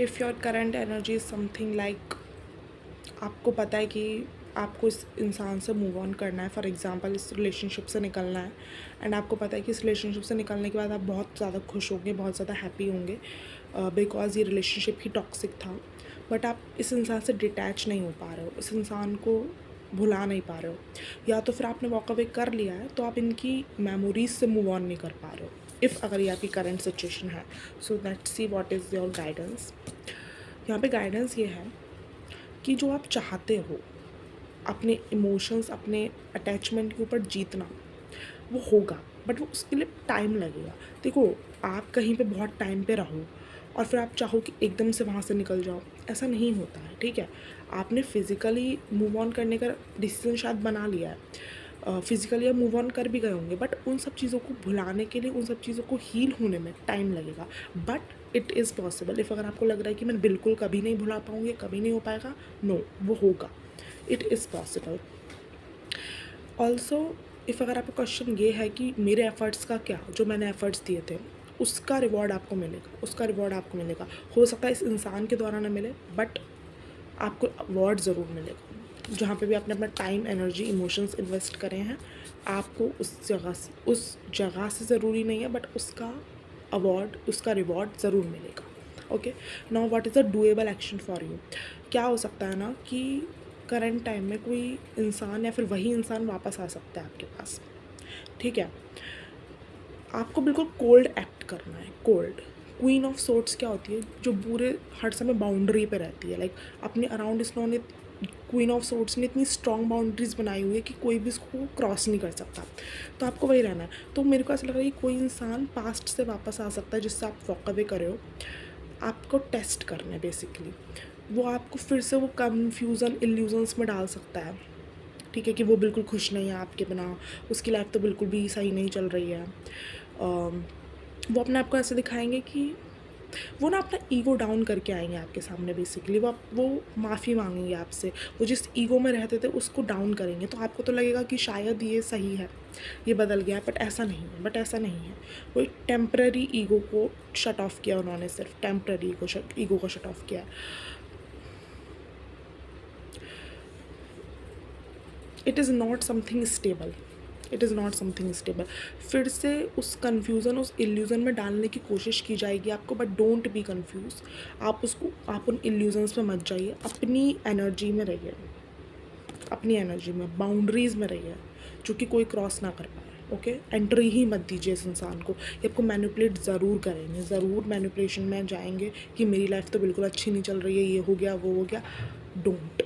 If your current energy is something like, आपको पता है कि आपको इस इंसान से मूव ऑन करना है, फॉर एग्जांपल इस रिलेशनशिप से निकलना है, एंड आपको पता है कि इस रिलेशनशिप से निकलने के बाद आप बहुत ज़्यादा खुश होंगे, बहुत ज़्यादा हैप्पी होंगे, बिकॉज ये रिलेशनशिप ही टॉक्सिक था, बट आप इस इंसान से डिटैच नहीं हो पा रहे हो, इस इंसान को भुला नहीं पा रहे हो, या तो फिर आपने वॉक अवे कर लिया है तो आप इनकी मेमोरीज से मूव ऑन नहीं कर पा रहे हो, इफ़ अगर ये आपकी करंट सिचुएशन है। So let's see what is your guidance. यहाँ पे गाइडेंस ये है कि जो आप चाहते हो, अपने इमोशंस, अपने अटैचमेंट के ऊपर जीतना, वो होगा, बट वो उसके लिए टाइम लगेगा। देखो, आप कहीं पे बहुत टाइम पे रहो और फिर आप चाहो कि एकदम से वहाँ से निकल जाओ, ऐसा नहीं होता है, ठीक है। आपने फिज़िकली मूव ऑन करने का डिसीजन शायद बना लिया है, फिज़िकली आप मूव ऑन कर भी गए होंगे, बट उन सब चीज़ों को भुलाने के लिए, उन सब चीज़ों को हील होने में टाइम लगेगा, but it is possible. If अगर आपको लग रहा है कि मैं बिल्कुल कभी नहीं भुला पाऊँगी, कभी नहीं हो पाएगा, नो, वो होगा, it is possible. Also if अगर आपका क्वेश्चन ये है कि मेरे एफ़र्ट्स का क्या, जो मैंने एफ़र्ट्स दिए थे उसका रिवॉर्ड आपको मिलेगा, उसका रिवॉर्ड आपको मिलेगा। हो सकता है इस इंसान के द्वारा ना मिले, बट आपको अवार्ड ज़रूर मिलेगा। जहाँ पे भी आपने अपना टाइम, एनर्जी, इमोशंस इन्वेस्ट करे हैं, आपको उस जगह से ज़रूरी नहीं है, बट उसका अवार्ड, उसका रिवॉर्ड ज़रूर मिलेगा। Okay, now what is the doable action for you. क्या हो सकता है ना कि करंट टाइम में कोई इंसान या फिर वही इंसान वापस आ सकता है आपके पास, ठीक है। आपको बिल्कुल कोल्ड एक्ट करना है, कोल्ड। क्वीन ऑफ सोर्ट्स क्या होती है, जो पूरे हर समय बाउंड्री पे रहती है, लाइक अपने अराउंड इन्होंने, क्वीन ऑफ सोर्ट्स ने इतनी स्ट्रॉन्ग बाउंड्रीज बनाई हुई है कि कोई भी इसको क्रॉस नहीं कर सकता, तो आपको वही रहना है। तो मेरे को ऐसा लग रहा है कि कोई इंसान पास्ट से वापस आ सकता है जिससे आप वॉक अवे करे हो, आपको टेस्ट करना है बेसिकली। वो आपको फिर से वो कन्फ्यूज़न, इल्यूजन्स में डाल सकता है, ठीक है, कि वो बिल्कुल खुश नहीं है आपके बिना, उसकी लाइफ तो बिल्कुल भी सही नहीं चल रही है। वो अपने आप को ऐसे दिखाएंगे कि वो ना अपना ईगो डाउन करके आएंगे आपके सामने, बेसिकली वो माफ़ी मांगेंगे आपसे, वो जिस ईगो में रहते थे उसको डाउन करेंगे, तो आपको तो लगेगा कि शायद ये सही है, ये बदल गया है, बट ऐसा नहीं है, वो एक टेम्पररी ईगो को शट ऑफ किया उन्होंने, सिर्फ टेम्पररी ईगो को शट ऑफ किया है। It is not something stable, it is not something stable. फिर से उस कन्फ्यूज़न, उस इल्यूज़न में डालने की कोशिश की जाएगी आपको, बट डोंट बी कन्फ्यूज। आप उन इल्यूजन्स में मत जाइए, अपनी एनर्जी में रहिए, अपनी एनर्जी में, बाउंड्रीज़ में रहिए, जो कि कोई क्रॉस ना कर पाए। ओके, एंट्री ही मत दीजिए इस इंसान को, ये आपको मैनिपुलेट ज़रूर करेंगे, ज़रूर मैनिपुलेशन में जाएंगे कि मेरी लाइफ तो बिल्कुल अच्छी नहीं चल रही है, ये हो गया, वो हो गया। डोंट।